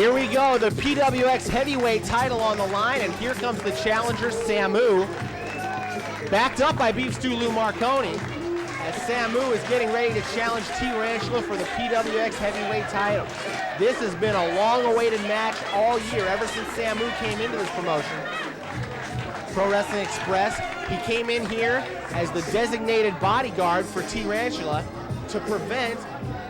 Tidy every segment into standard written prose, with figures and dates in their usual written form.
Here we go, the PWX Heavyweight title on the line, and here comes the challenger, Samu, backed up by Beef Stew Lou Marconi, as Samu is getting ready to challenge Rantula for the PWX Heavyweight title. This has been a long-awaited match all year, ever since Samu came into this promotion. Pro Wrestling Express, he came in here as the designated bodyguard for Rantula to prevent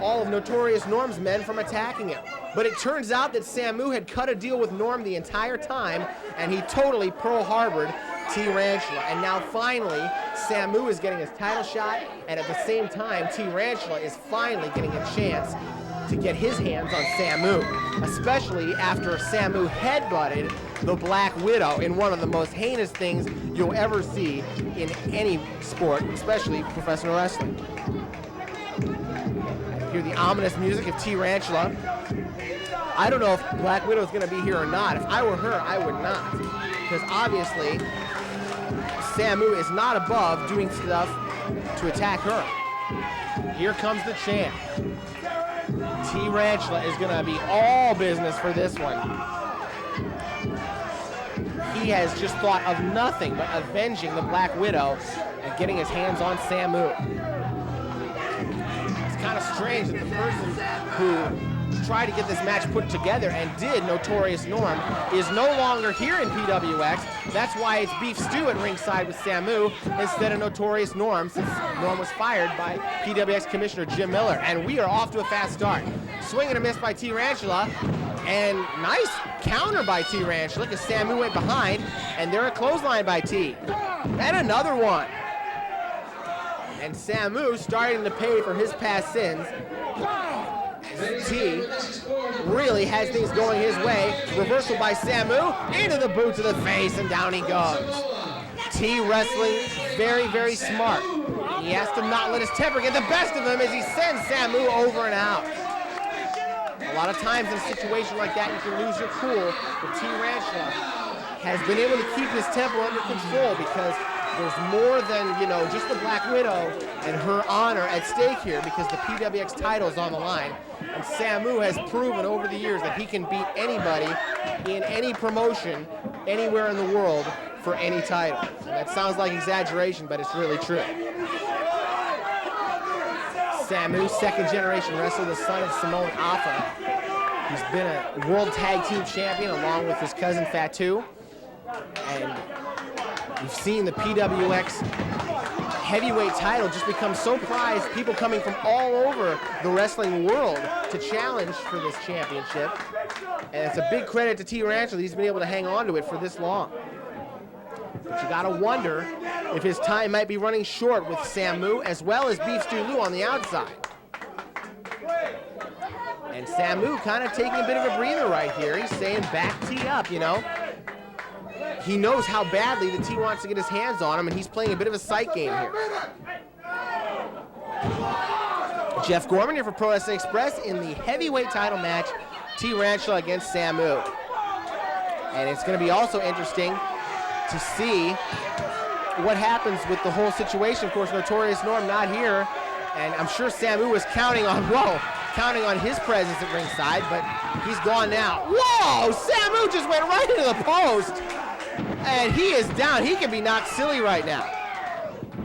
all of Notorious Norm's men from attacking him. But it turns out that Samu had cut a deal with Norm the entire time, and he totally Pearl Harbored Rantula. And now finally, Samu is getting his title shot, and at the same time, Rantula is finally getting a chance to get his hands on Samu, especially after Samu headbutted the Black Widow in one of the most heinous things you'll ever see in any sport, especially professional wrestling. Hear the ominous music of Rantula. I don't know if Black Widow is going to be here or not. If I were her, I would not, because obviously Samu is not above doing stuff to attack her. Here comes the champ. Rantula is going to be all business for this one. He has just thought of nothing but avenging the Black Widow and getting his hands on Samu. It's kind of strange that the person who tried to get this match put together and did Notorious Norm is no longer here in PWX. That's why it's Beef Stew at ringside with Samu instead of Notorious Norm, since Norm was fired by PWX Commissioner Jim Miller. And we are off to a fast start. Swing and a miss by Rantula, and nice counter by Rantula because Samu went behind, and there a clothesline by T. And another one. And Samu starting to pay for his past sins. T really has things going his way. Reversal by Samu into the boot to the face, and down he goes. T wrestling very, very smart. He has to not let his temper get the best of him as he sends Samu over and out. A lot of times in a situation like that, you can lose your cool, but Rantula has been able to keep his temper under control because there's more than, just the Black Widow and her honor at stake here, because the PWX title is on the line. And Samu has proven over the years that he can beat anybody in any promotion, anywhere in the world, for any title. And that sounds like exaggeration, but it's really true. Samu, second generation wrestler, the son of Simone Alpha. He's been a World Tag Team Champion along with his cousin Fatu. And we've seen the PWX Heavyweight title just become so prized, people coming from all over the wrestling world to challenge for this championship. And it's a big credit to Rantula. He's been able to hang on to it for this long. But you gotta wonder if his time might be running short with Samu as well as Beef Stew Lou on the outside. And Samu kind of taking a bit of a breather right here. He's saying back T up, He knows how badly the T wants to get his hands on him, and he's playing a bit of a sight game here. Jeff Gorman here for Pro Wrestling Express in the heavyweight title match, Rantula against Samu. And it's going to be also interesting to see what happens with the whole situation. Of course, Notorious Norm not here, and I'm sure Samu was counting on his presence at ringside, but he's gone now. Whoa! Samu just went right into the post, and he is down. He can be knocked silly right now.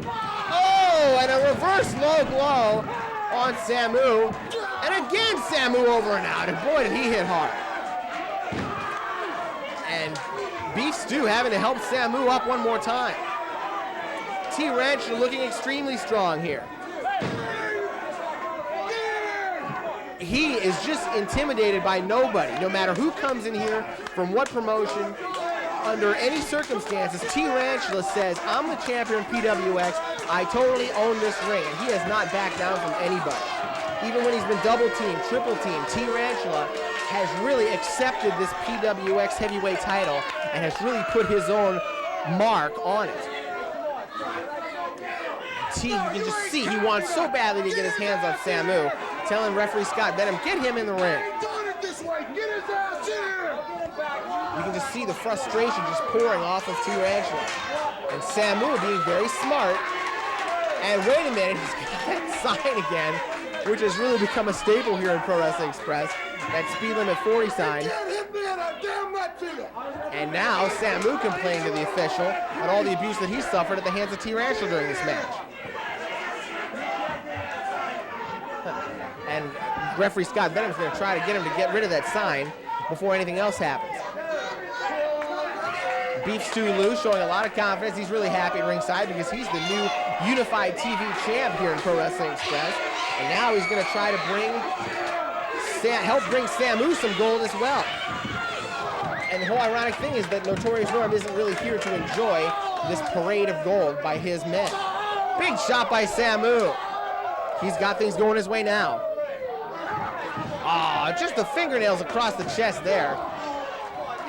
Oh, and a reverse low blow on Samu, and again Samu over and out, and boy did he hit hard. And Beef Stew having to help Samu up one more time. Rantula looking extremely strong here. He is just intimidated by nobody, no matter who comes in here, from what promotion, under any circumstances. Rantula says, I'm the champion PWX, I totally own this ring, and he has not backed down from anybody. Even when he's been double teamed, triple teamed, Rantula has really accepted this PWX heavyweight title and has really put his own mark on it. You can just see he wants so badly to get his hands on Samu, telling referee Scott Benham, get him in the ring. You can just see the frustration just pouring off of Rantula. And Samu being very smart. And wait a minute, he's got that sign again, which has really become a staple here in Pro Wrestling Express. that speed limit 40 sign. And now Samu complaining to the official and all the abuse that he suffered at the hands of Rantula during this match. And referee Scott Venom's going to try to get him to get rid of that sign before anything else happens. Beef Stew Lou showing a lot of confidence. He's really happy at ringside because he's the new unified TV champ here in Pro Wrestling Express. And now he's going to try to help bring Samu some gold as well. And the whole ironic thing is that Notorious Norm isn't really here to enjoy this parade of gold by his men. Big shot by Samu. He's got things going his way now. Ah, just the fingernails across the chest there.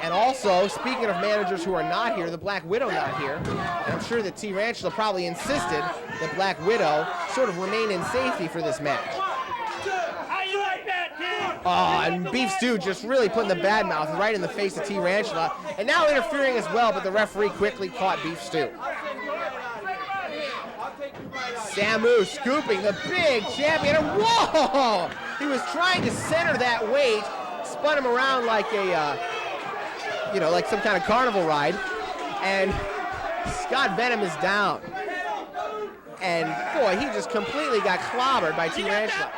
And also, speaking of managers who are not here, the Black Widow not here. And I'm sure that Rantula probably insisted that Black Widow sort of remain in safety for this match. How you like that, kid? Oh, and Beef Stew just really putting the bad mouth right in the face of Rantula. And now interfering as well, but the referee quickly caught Beef Stew. Samu scooping the big champion, and whoa! He was trying to center that weight, spun him around like a, like some kind of carnival ride, and Scott Venom is down. And boy, he just completely got clobbered by Rantula.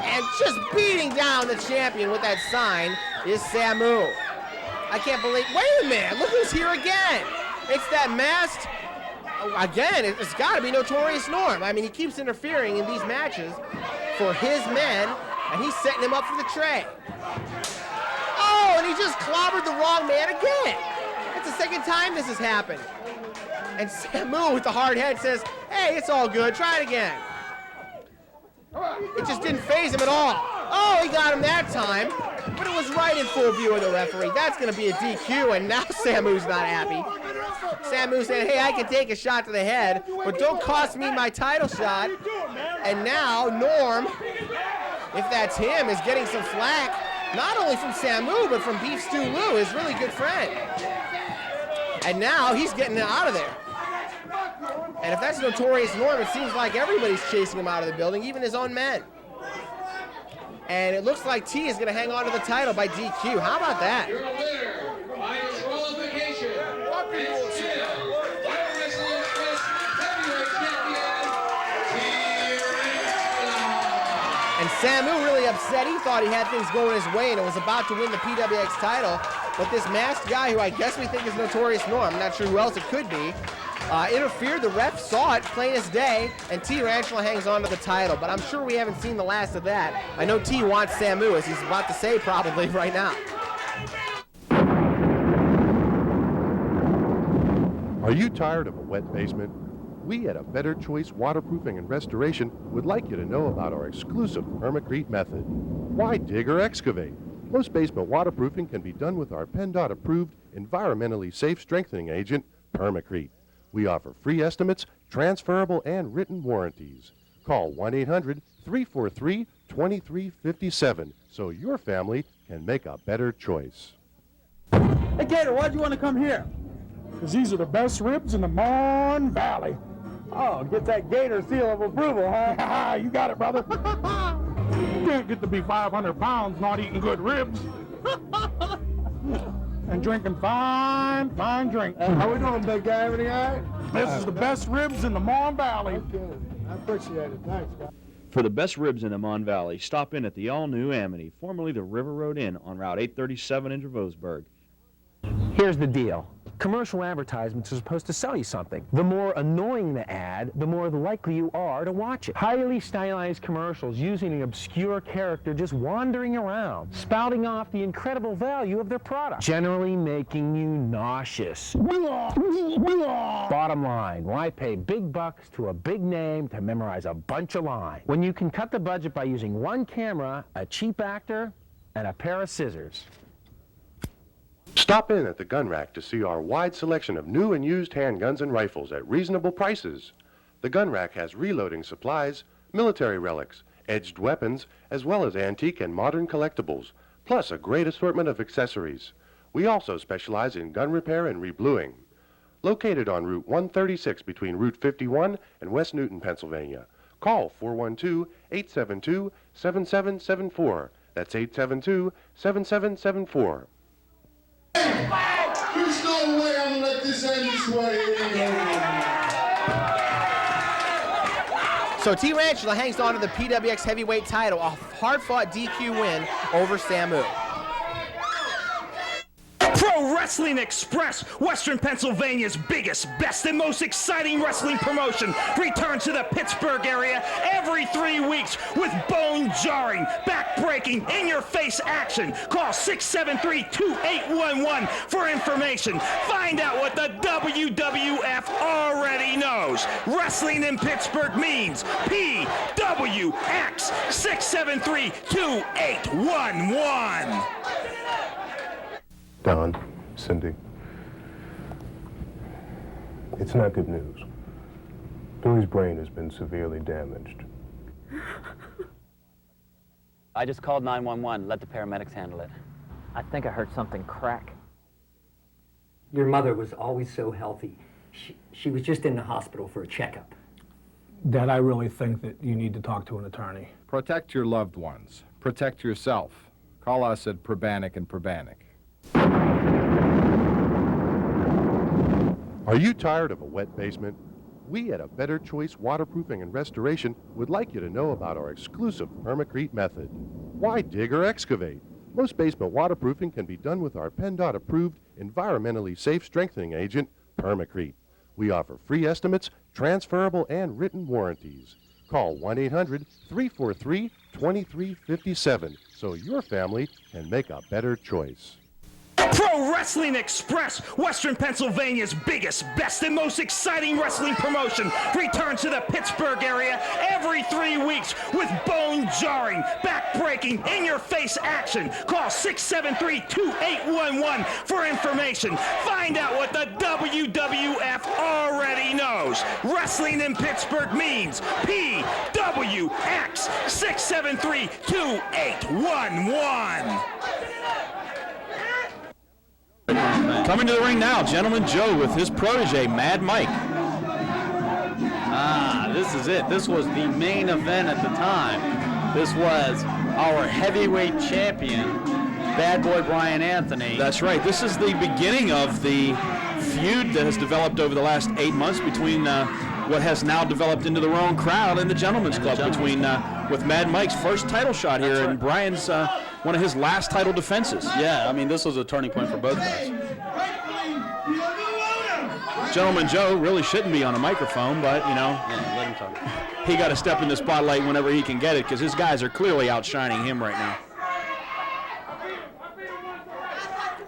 And just beating down the champion with that sign is Samu. I can't believe, wait a minute, look who's here again. It's that masked, again, it's gotta be Notorious Norm. I mean, he keeps interfering in these matches for his men, and he's setting him up for the tray. Oh, and he just clobbered the wrong man again. It's the second time this has happened. And Samu with the hard head says, hey, it's all good, try it again. It just didn't faze him at all. Oh, he got him that time, but it was right in full view of the referee. That's gonna be a DQ, and now Samu's not happy. Samu said, hey, I can take a shot to the head, but don't cost me my title shot. And now Norm, if that's him, is getting some flack, not only from Samu, but from Beef Stew Lou, his really good friend. And now he's getting out of there. And if that's Notorious Norm, it seems like everybody's chasing him out of the building, even his own men. And it looks like T is going to hang on to the title by DQ. How about that? Your winner by disqualification, and Samu really upset. He thought he had things going his way and was about to win the PWX title. But this masked guy, who I guess we think is Notorious Norm, I'm not sure who else it could be, interfered. The ref saw it plain as day, and Rantula hangs on to the title. But I'm sure we haven't seen the last of that. I know T wants Samu, as he's about to say probably right now. Are you tired of a wet basement? We at A Better Choice Waterproofing and Restoration would like you to know about our exclusive Permacrete method. Why dig or excavate? Most basement waterproofing can be done with our PennDOT approved environmentally safe strengthening agent, Permacrete. We offer free estimates, transferable and written warranties. Call 1-800-343-2357 so your family can make a better choice. Hey, Gator, why'd you want to come here? Because these are the best ribs in the Mon Valley. Oh, get that Gator seal of approval, huh? You got it, brother. You can't get to be 500 pounds not eating good ribs. And drinking fine drink. How we doing, big guy? Everything all right? This is the best ribs in the Mon Valley. Okay. I appreciate it. Thanks, guy. For the best ribs in the Mon Valley, stop in at the all-new Amity, formerly the River Road Inn on Route 837 in Dravosburg. Here's the deal. Commercial advertisements are supposed to sell you something. The more annoying the ad, the more likely you are to watch it. Highly stylized commercials using an obscure character just wandering around, spouting off the incredible value of their product, generally making you nauseous. Bottom line, why pay big bucks to a big name to memorize a bunch of lines when you can cut the budget by using one camera, a cheap actor, and a pair of scissors? Stop in at the Gun Rack to see our wide selection of new and used handguns and rifles at reasonable prices. The Gun Rack has reloading supplies, military relics, edged weapons, as well as antique and modern collectibles, plus a great assortment of accessories. We also specialize in gun repair and rebluing. Located on Route 136 between Route 51 and West Newton, Pennsylvania. Call 412-872-7774. That's 872-7774. There's no way I'm gonna let this end this way. So T. Rantula hangs on to the PWX Heavyweight title, a hard-fought DQ win over Samu. Pro Wrestling Express, Western Pennsylvania's biggest, best, and most exciting wrestling promotion, returns to the Pittsburgh area every 3 weeks with bone-jarring, back-breaking, in-your-face action. Call 673-2811 for information. Find out what the WWF already knows. Wrestling in Pittsburgh means PWX 673-2811. Don, Cindy, it's not good news. Billy's brain has been severely damaged. I just called 911. Let the paramedics handle it. I think I heard something crack. Your mother was always so healthy. She was just in the hospital for a checkup. Dad, I really think that you need to talk to an attorney. Protect your loved ones. Protect yourself. Call us at Prabanic and Prabanic. Are you tired of a wet basement? We at A Better Choice Waterproofing and Restoration would like you to know about our exclusive Permacrete method. Why dig or excavate? Most basement waterproofing can be done with our PennDOT approved environmentally safe strengthening agent, Permacrete. We offer free estimates, transferable and written warranties. Call 1-800-343-2357 so your family can make a better choice. Pro Wrestling Express, Western Pennsylvania's biggest, best, and most exciting wrestling promotion, returns to the Pittsburgh area every 3 weeks with bone-jarring, back-breaking, in-your-face action. Call 673-2811 for information. Find out what the WWF already knows. Wrestling in Pittsburgh means PWX 673-2811. Coming to the ring now, Gentleman Joe with his protege, Mad Mike. This is it. This was the main event at the time. This was our heavyweight champion, Bad Boy Brian Anthony. That's right. This is the beginning of the feud that has developed over the last 8 months between what has now developed into the Wrong Crowd and the Gentleman's Club, with Mad Mike's first title shot here, and Brian's one of his last title defenses. Yeah, I mean, this was a turning point for both guys. Gentleman Joe really shouldn't be on a microphone, but, you know, let him talk. He got to step in the spotlight whenever he can get it, because his guys are clearly outshining him right now.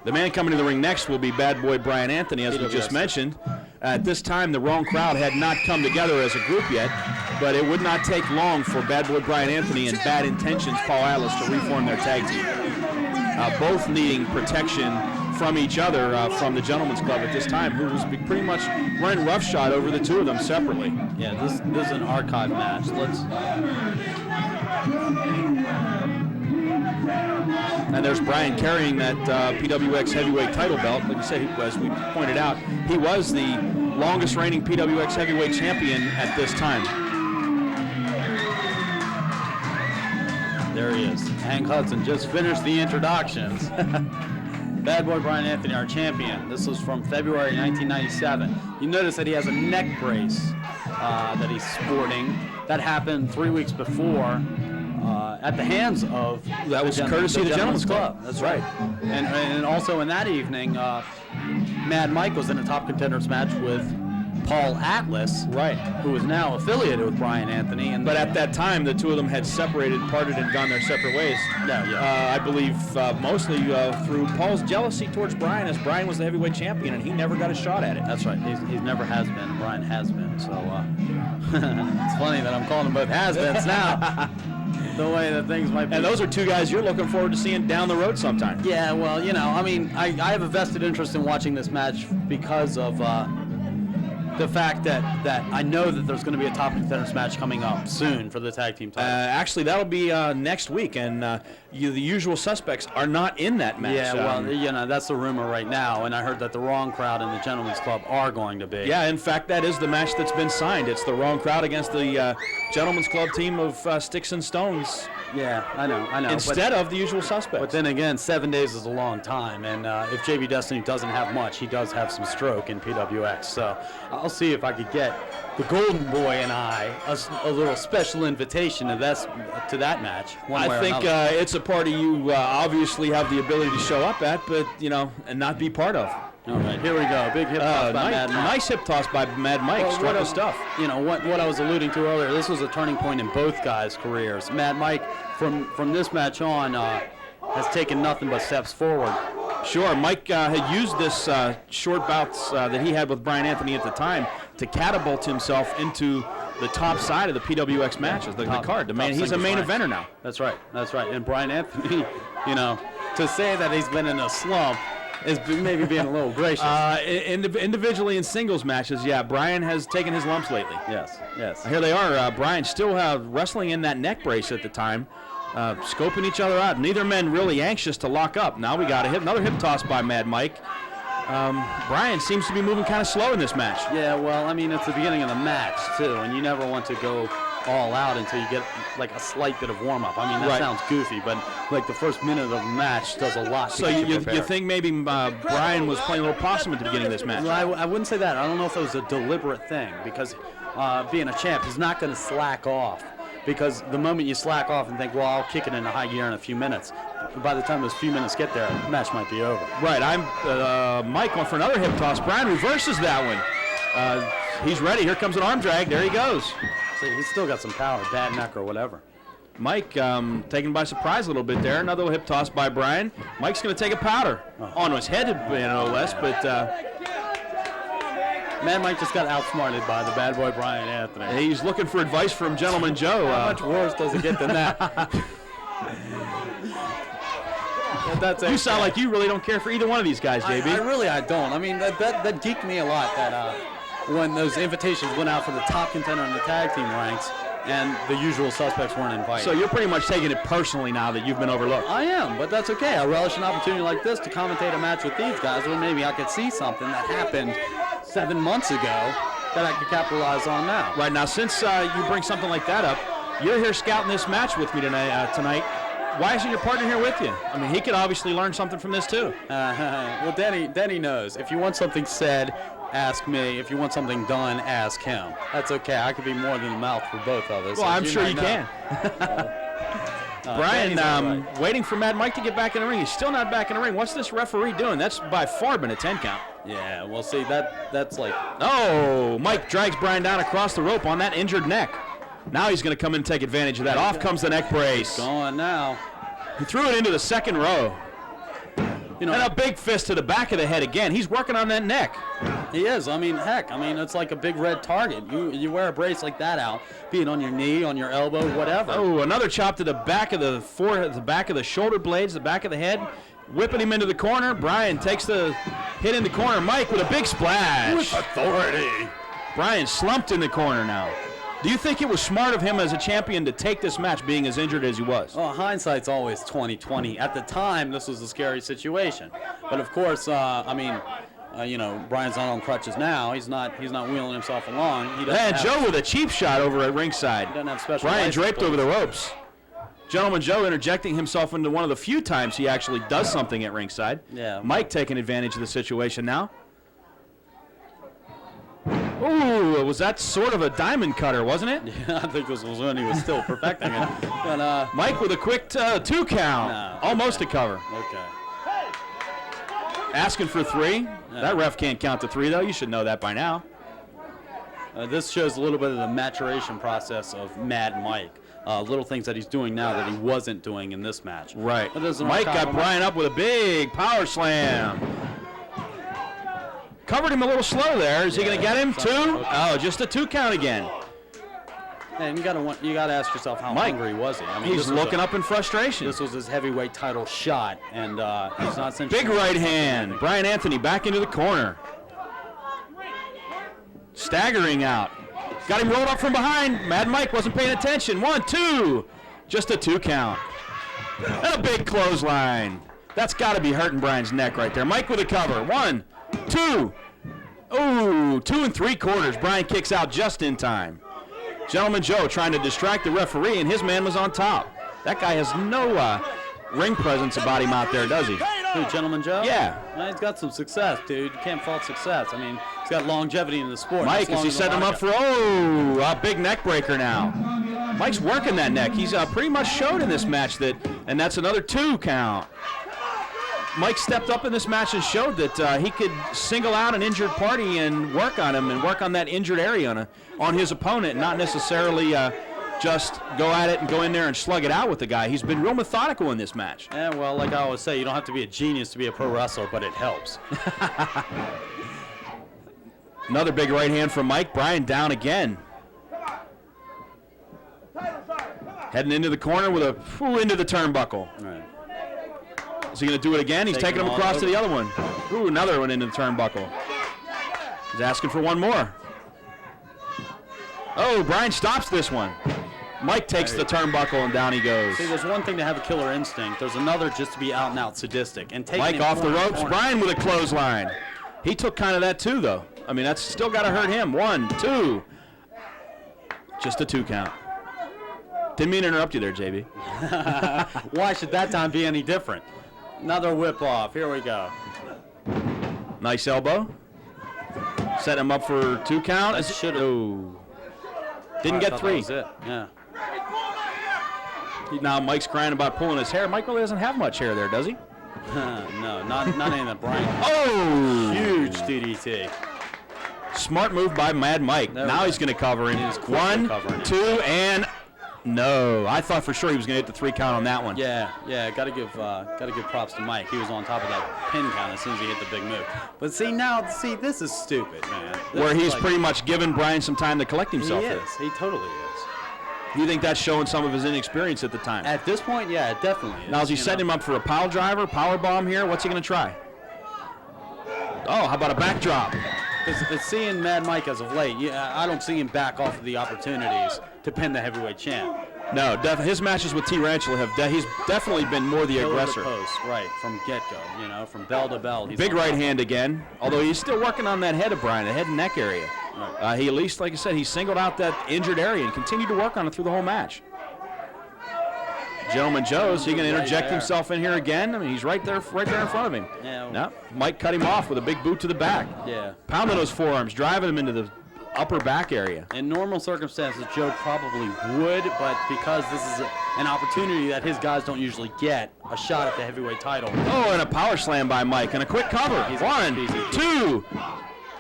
The man coming to the ring next will be Bad Boy Brian Anthony, as we just mentioned. At this time, the Wrong Crowd had not come together as a group yet, but it would not take long for Bad Boy Brian Anthony and Bad Intentions Paul Atlas to reform their tag team. Both needing protection from each other from the Gentleman's Club at this time, who was pretty much running roughshod over the two of them separately. Yeah, this is an archive match. And there's Brian carrying that PWX Heavyweight title belt. Like I said, as we pointed out, he was the longest reigning PWX Heavyweight Champion at this time. There he is. Hank Hudson just finished the introductions. Bad Boy Brian Anthony, our champion. This was from February 1997. You notice that he has a neck brace that he's sporting. That happened 3 weeks before. At the hands of that was courtesy of the Gentleman's Club. That's right. And also in that evening, Mad Mike was in a top contenders match with Paul Atlas, right, who is now affiliated with Brian Anthony. But at that time, the two of them had separated, parted, and gone their separate ways. I believe mostly through Paul's jealousy towards Brian, as Brian was the heavyweight champion, and he never got a shot at it. That's right. He's never has been. Brian has been. So it's funny that I'm calling them both has-beens now. The way that things might be. And those are two guys you're looking forward to seeing down the road sometime. Yeah, well, you know, I mean, I have a vested interest in watching this match because of the fact that I know that there's going to be a top contenders match coming up soon for the tag team title. Actually, that'll be next week, and the usual suspects are not in that match. Yeah, well, you know, that's the rumor right now, and I heard that the Wrong Crowd and the Gentlemen's Club are going to be. Yeah, in fact, that is the match that's been signed. It's the Wrong Crowd against the Gentlemen's Club team of Sticks and Stones. Yeah, I know. Instead of the usual suspects. But then again, 7 days is a long time, and if JB Destiny doesn't have much, he does have some stroke in PWX. So I'll see if I could get the Golden Boy and I a little special invitation to that match. I think it's a party you obviously have the ability to show up at, but and not be part of. All right, here we go. Big hip toss by Mad Mike. Nice hip toss by Mad Mike. Struck the stuff. You know what I was alluding to earlier. This was a turning point in both guys' careers. Mad Mike, from this match on, has taken nothing but steps forward. Sure, Mike had used this short bouts that he had with Brian Anthony at the time to catapult himself into the top side of the PWX matches, the card. He's a main eventer now. That's right. And Brian Anthony, to say that he's been in a slump is maybe being a little gracious. Individually in singles matches, yeah, Brian has taken his lumps lately. Yes. Here they are. Brian still wrestling in that neck brace at the time, scoping each other out. Neither men really anxious to lock up. Now we got another hip toss by Mad Mike. Brian seems to be moving kind of slow in this match. Yeah, well, I mean, it's the beginning of the match, too, and you never want to go all out until you get like a slight bit of warm-up. I mean, that sounds goofy, but like the first minute of the match does a lot to So you think maybe Brian was playing a little possum at the beginning of this match? Well, I wouldn't say that. I don't know if it was a deliberate thing, because being a champ, he's not going to slack off. Because the moment you slack off and think, well, I'll kick it into high gear in a few minutes, by the time those few minutes get there, the match might be over. Right, Mike went for another hip toss. Brian reverses that one. He's ready. Here comes an arm drag. There he goes. See, he's still got some power, bad neck or whatever. Mike taken by surprise a little bit there. Another hip toss by Brian. Mike's going to take a powder on his head, no less, but... Mad Mike just got outsmarted by the bad boy Brian Anthony. He's looking for advice from Gentleman Joe. How much worse does it get than that? You sound like you really don't care for either one of these guys, JB. I don't. I mean, that geeked me a lot that when those invitations went out for the top contender in the tag team ranks and the usual suspects weren't invited. So you're pretty much taking it personally now that you've been overlooked. I am, but that's okay. I relish an opportunity like this to commentate a match with these guys where maybe I could see something that happened 7 months ago that I could capitalize on now. Right, now since you bring something like that up, you're here scouting this match with me tonight. Why isn't your partner here with you? I mean, he could obviously learn something from this too. Well, Denny knows. If you want something said, ask me. If you want something done, ask him. That's okay. I could be more than the mouth for both of us. Well, I'm sure you can. Brian, waiting for Mad Mike to get back in the ring. He's still not back in the ring. What's this referee doing? That's by far been a 10 count. Yeah, well, see, that's like... Oh, Mike drags Brian down across the rope on that injured neck. Now he's going to come in and take advantage of that. Off comes the neck brace. Going now. He threw it into the second row. And a big fist to the back of the head again. He's working on that neck. He is. I mean, heck, it's like a big red target. You wear a brace like that out, be it on your knee, on your elbow, whatever. Oh, another chop to the back of the forehead, the back of the shoulder blades, the back of the head. Whipping him into the corner. Brian takes the hit in the corner. Mike with a big splash. With authority. Brian slumped in the corner now. Do you think it was smart of him as a champion to take this match being as injured as he was? Well, hindsight's always 20/20. At the time, this was a scary situation. But of course, Brian's not on crutches now. He's not wheeling himself along. Joe with a cheap shot over at ringside. He doesn't have special Brian draped over the ropes. Gentleman Joe interjecting himself into one of the few times he actually does something at ringside. Yeah. Mike taking advantage of the situation now. Ooh, was that sort of a diamond cutter, wasn't it? Yeah, I think this was when he was still perfecting it. But, Mike with a quick 2 count. Almost a cover. Okay. Asking for 3. Yeah. That ref can't count to 3, though. You should know that by now. This shows a little bit of the maturation process of Mad Mike. Little things that he's doing now that he wasn't doing in this match. Right. Mike got Brian up with a big power slam. Covered him a little slow there. Is he going to get him? 2? Oh, just a 2 count again. And you got to ask yourself how hungry was he? He's looking up in frustration. This was his heavyweight title shot, and he's not. Big right hand. Brian Anthony back into the corner. Staggering out. Got him rolled up from behind. Mad Mike wasn't paying attention. 1, 2. Just a 2 count. And a big clothesline. That's got to be hurting Brian's neck right there. Mike with a cover. 1, 2. Ooh, 2 3/4. Brian kicks out just in time. Gentleman Joe trying to distract the referee, and his man was on top. That guy has no ring presence about him out there, does he? Who, Gentleman Joe? Yeah. Well, he's got some success, dude. You can't fault success. I mean, he's got longevity in the sport. Mike, is he setting him up for, a big neck breaker now. Mike's working that neck. He's pretty much showed in this match that, and that's another 2 count. Mike stepped up in this match and showed that he could single out an injured party and work on him and work on that injured area on his opponent, not necessarily just go at it and go in there and slug it out with the guy. He's been real methodical in this match. Yeah, well, like I always say, you don't have to be a genius to be a pro wrestler, but it helps. Another big right hand from Mike. Brian down again. Heading into the corner with into the turnbuckle. Right. Is he going to do it again? He's taking him across to the other one. Ooh, another one into the turnbuckle. He's asking for one more. Oh, Brian stops this one. Mike takes the turnbuckle and down he goes. See, there's one thing to have a killer instinct. There's another just to be out and out sadistic. And Mike off the ropes. Brian with a clothesline. He took kind of that too, though. I mean, that's still got to hurt him. 1, 2. Just a 2 count. Didn't mean to interrupt you there, JB. Why should that time be any different? Another whip off. Here we go. Nice elbow. Set him up for 2 count. Oh. Didn't get 3. That was it. Yeah. Now Mike's crying about pulling his hair. Mike really doesn't have much hair there, does he? No, not any of that, Brian. Oh! Huge DDT. Smart move by Mad Mike. Now he's going to cover him. 1, 2, and no. I thought for sure he was going to hit the 3 count on that one. Yeah. Got to give props to Mike. He was on top of that pin count as soon as he hit the big move. But see, this is stupid, man. Where he's pretty much given Brian some time to collect himself. He is. He totally is. You think that's showing some of his inexperience at the time? At this point, yeah, it definitely is. Now, is he setting him up for a pile driver, power bomb here? What's he going to try? Oh, how about a backdrop? Because seeing Mad Mike as of late, I don't see him back off of the opportunities to pin the heavyweight champ. No, his matches with T. Rantula he's definitely been more the aggressor. Post, right, from get-go, from bell to bell. He's big right hand again, although he's still working on that head of Brian, the head and neck area. Right. He at least, like I said, he singled out that injured area and continued to work on it through the whole match. Gentleman Joe, is he going to interject himself in here again? I mean, he's right there in front of him. Yeah. No, Mike cut him off with a big boot to the back. Yeah. Pounding those forearms, driving him into the upper back area. In normal circumstances, Joe probably would, but because this is an opportunity that his guys don't usually get, a shot at the heavyweight title. Oh, and a power slam by Mike, and a quick cover. 1, 2.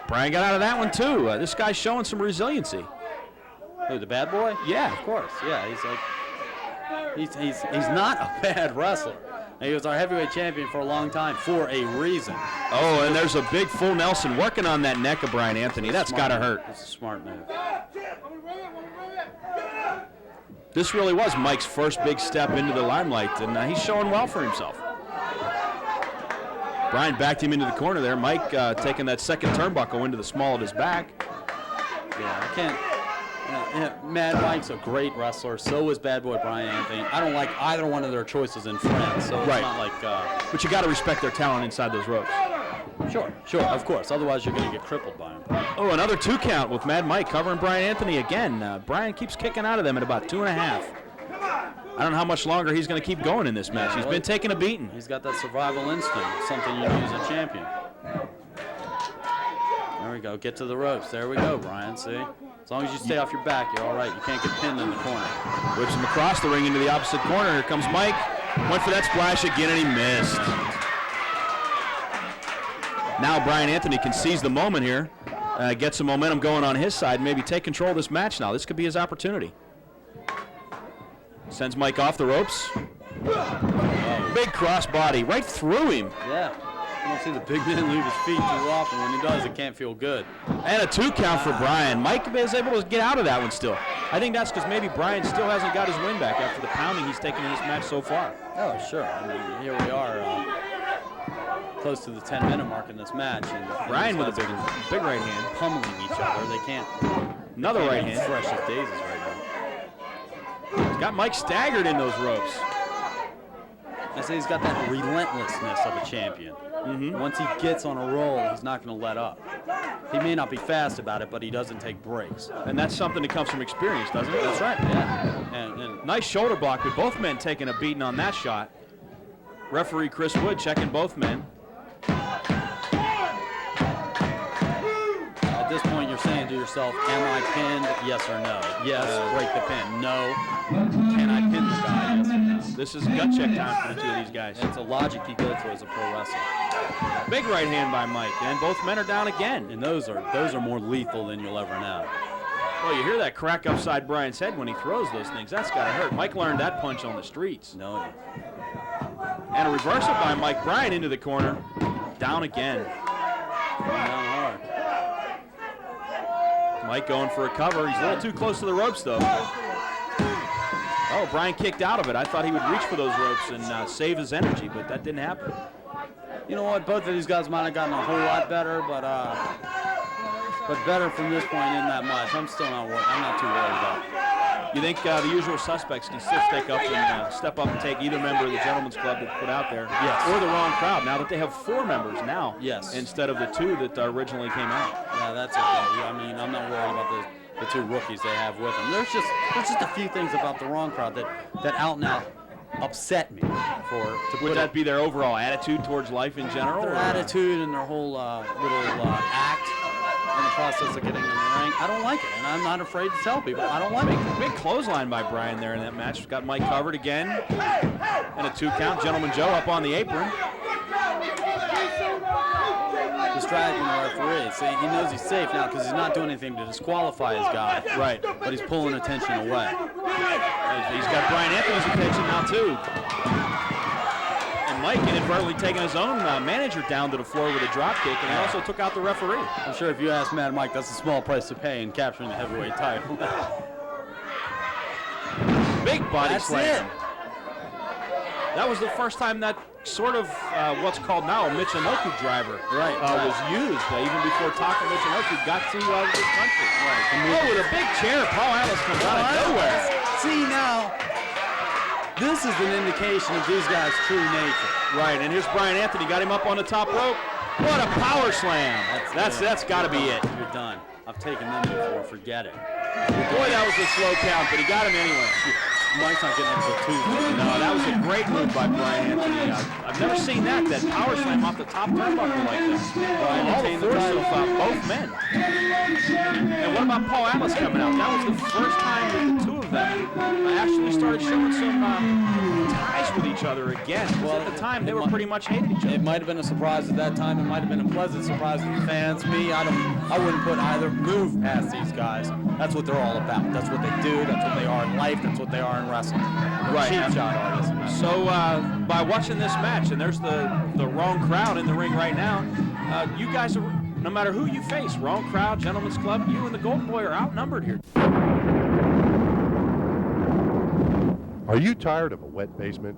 Brian got out of that one, too. This guy's showing some resiliency. Who, the bad boy? Yeah. Of course, yeah. He's not a bad wrestler. He was our heavyweight champion for a long time for a reason. Oh, and there's a big full Nelson working on that neck of Brian Anthony. That's got to hurt. It's a smart move. This really was Mike's first big step into the limelight, and he's showing well for himself. Brian backed him into the corner there. Mike taking that second turnbuckle into the small of his back. Yeah, I can't. Mad Mike's a great wrestler. So is Bad Boy Brian Anthony. I don't like either one of their choices in friends. So it's not like. But you got to respect their talent inside those ropes. Sure, of course. Otherwise, you're going to get crippled by him. Oh, another 2 count with Mad Mike covering Brian Anthony again. Brian keeps kicking out of them at about 2.5. I don't know how much longer he's going to keep going in this match. He's been taking a beating. He's got that survival instinct, something you need as a champion. There we go. Get to the ropes. There we go, Brian. See? As long as you stay off your back, you're all right. You can't get pinned in the corner. Whips him across the ring into the opposite corner. Here comes Mike. Went for that splash again, and he missed. Now Brian Anthony can seize the moment here, get some momentum going on his side, maybe take control of this match now. This could be his opportunity. Sends Mike off the ropes. Big crossbody right through him. Yeah. You don't see the big man leave his feet too often. When he does, it can't feel good. And a 2 count for Brian. Mike is able to get out of that one still. I think that's because maybe Brian still hasn't got his win back after the pounding he's taken in this match so far. Oh, sure. I mean, here we are. close to the 10-minute mark in this match. And Brian with a big right hand. Pummeling each other. They can't. Another right hand. Fresh as daisies right now. He's got Mike staggered in those ropes. I say he's got that relentlessness of a champion. Once he gets on a roll, he's not going to let up. He may not be fast about it, but he doesn't take breaks. And that's something that comes from experience, doesn't it? That's right, yeah. And nice shoulder block, but both men taking a beating on that shot. Referee Chris Wood checking both men. At this point, you're saying to yourself, am I pinned? Yes or no? Yes, break the pin. No. Can I pin the guy? Yes or no? This is gut check time for the two of these guys. It's a logic you go through as a pro wrestler. Big right hand by Mike, and both men are down again. And those are more lethal than you'll ever know. Well, you hear that crack upside Brian's head when he throws those things. That's got to hurt. Mike learned that punch on the streets. No. And a reversal by Mike. Brian into the corner. Down again. Down hard. Mike going for a cover. He's a little too close to the ropes, though. Oh, Brian kicked out of it. I thought he would reach for those ropes and save his energy, but that didn't happen. You know what? Both of these guys might have gotten a whole lot better, but better from this point in that much. I'm still not worried. I'm not too worried about it. You think the usual suspects can still step up and take either member of the Gentlemen's Club that's put out there, yes, or the wrong crowd? Now that they have 4 members now, yes, instead of the 2 that originally came out. Yeah, that's okay. I mean, I'm not worried about the 2 rookies they have with them. There's just a few things about the wrong crowd that out and out upset me. Would that be their overall attitude towards life in general? Their attitude and their whole little act in the process of getting in the ring. I don't like it, and I'm not afraid to tell people I don't like it. Big clothesline by Brian there in that match. Got Mike covered again, and a 2 count. Gentleman Joe up on the apron. Distracting the referee. See, he knows he's safe now because he's not doing anything to disqualify his guy. Right. But he's pulling attention away. He's got Brian Anthony's attention now, too. And Mike inadvertently taking his own manager down to the floor with a drop kick, and he also took out the referee. I'm sure if you ask Mad Mike, that's a small price to pay in capturing the heavyweight title. Big body slam. It. That was the first time that sort of what's called now a Michinoku driver was used, even before Taka Michinoku got to this country. Right. Oh, with a big chair, Paul Atlas comes out of nowhere. See, now, this is an indication of these guys' true nature. Right, and here's Brian Anthony, got him up on the top rope. What a power slam. That's got to be it. You're done. I've taken them before, forget it. Boy, that was a slow count, but he got him anyway. Mike's not getting up to 2. No, that was a great move by Brian Anthony. I've never seen that power slam off the top turnbuckle like this. All the force of both men. And what about Paul Atlas coming out? That was the first time that the 2 of them actually started showing some ties with each other again. Well, at the time, they were pretty much hating each other. It might have been a surprise at that time. It might have been a pleasant surprise to the fans. Me, I wouldn't put either move past these guys. That's what they're all about. That's what they do. That's what they are in life. That's what they are in wrestling. Right. Cheap shot artists. So by watching this match, and there's the wrong crowd in the ring right now, you guys are, no matter who you face, wrong crowd, Gentlemen's Club, you and the Golden Boy are outnumbered here. Are you tired of a wet basement?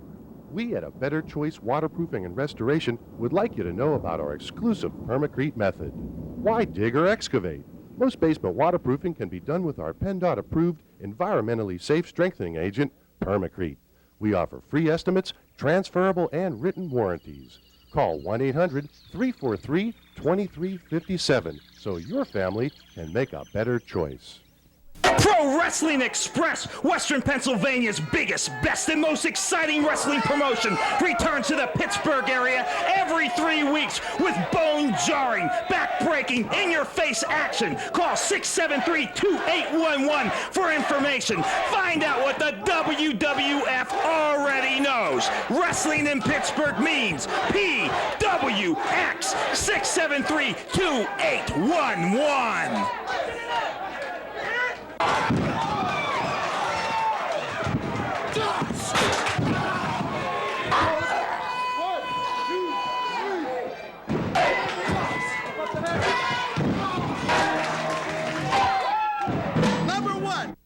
We at A Better Choice Waterproofing and Restoration would like you to know about our exclusive Permacrete method. Why dig or excavate? Most basement waterproofing can be done with our PennDOT approved, environmentally safe strengthening agent, Permacrete. We offer free estimates, transferable and written warranties. Call 1-800-343-2357 so your family can make a better choice. Pro Wrestling Express, Western Pennsylvania's biggest, best, and most exciting wrestling promotion, returns to the Pittsburgh area every 3 weeks with bone-jarring, back-breaking, in-your-face action. Call 673-2811 for information. Find out what the WWF already knows. Wrestling in Pittsburgh means PWX 673-2811. Number 1.